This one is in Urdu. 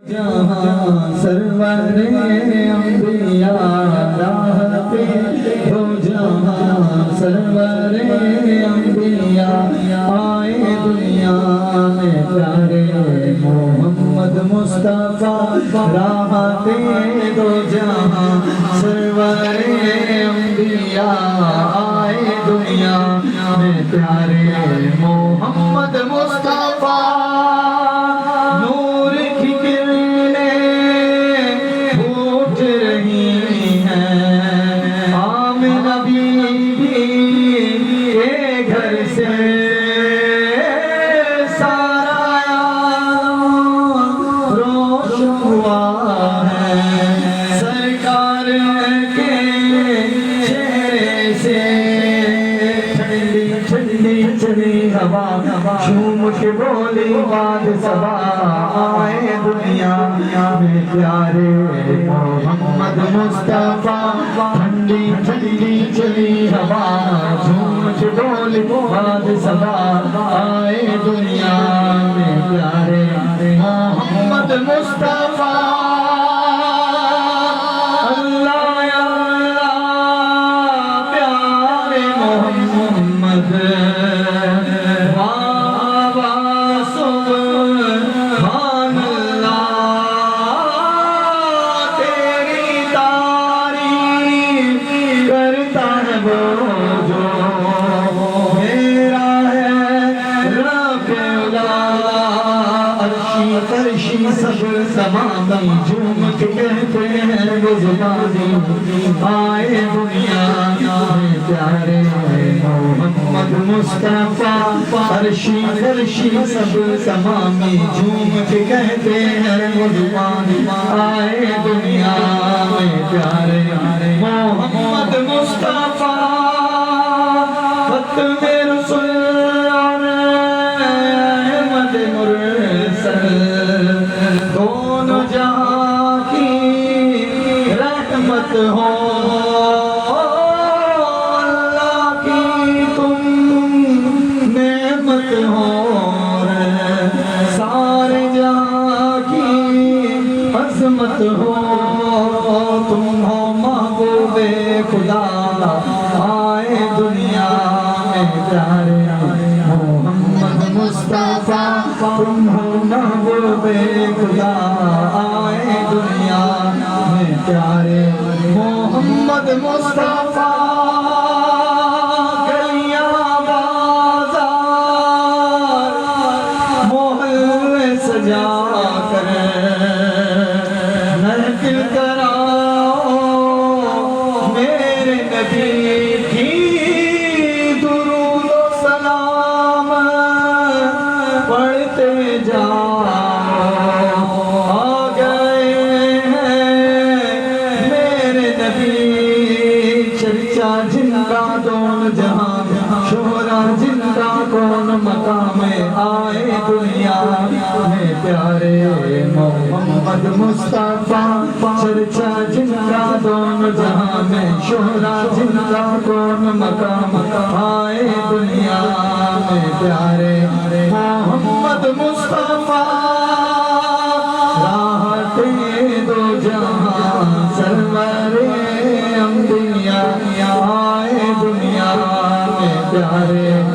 جہاں سرور انبیاء راہتے دو جہاں سرور انبیاء آئے دنیا میں پیارے محمد مصطفیٰ راہتے دو جہاں سرور انبیاء آئے دنیا میں پیارے محمد مصطفیٰ جھوم کے بولی باد صبا آئے دنیا میں پیارے محمد مصطفیٰ ٹھنڈی ٹھنڈی چلی ہوا جھوم کے بولی باد صبا آئے دنیا میں پیارے محمد مصطفیٰ اللہ یا اللہ پیارے محمد سب زمانی جھوم کے کہتے ہیں وہ زبانی آئے دنیا میں پیارے محمد مصطفیٰ عرشی فرشی سب زمانی جھوم کے کہتے ہیں وہ زبانی آئے دنیا میں پیارے محمد مصطفیٰ ختم رسول دونوں جہاں کی رحمت ہو اللہ کی تم نعمت ہو سارے جہاں کی عظمت ہو تم ہو محبوب خدا آئے دنیا میں پیارے محمد مصطفیٰ تم ہو محبوب خدا آئے دنیا میں پیارے محمد مصطفیٰ گلیاں بازار محلے سجا کر محفل کراؤ میرے نبی کی درود و سلام پڑھتے جاؤ جن کا دون جہاں شہرا جن کا کون مقام آئے دنیا میں پیارے محمد مصطفیٰ چرچا جن کا دون جہاں میں شہرا جن کا کون مقام آئے دنیا میں پیارے محمد مصطفیٰ راحتے دو جہاں سرور انبیاء آئے دنیا میں پیارے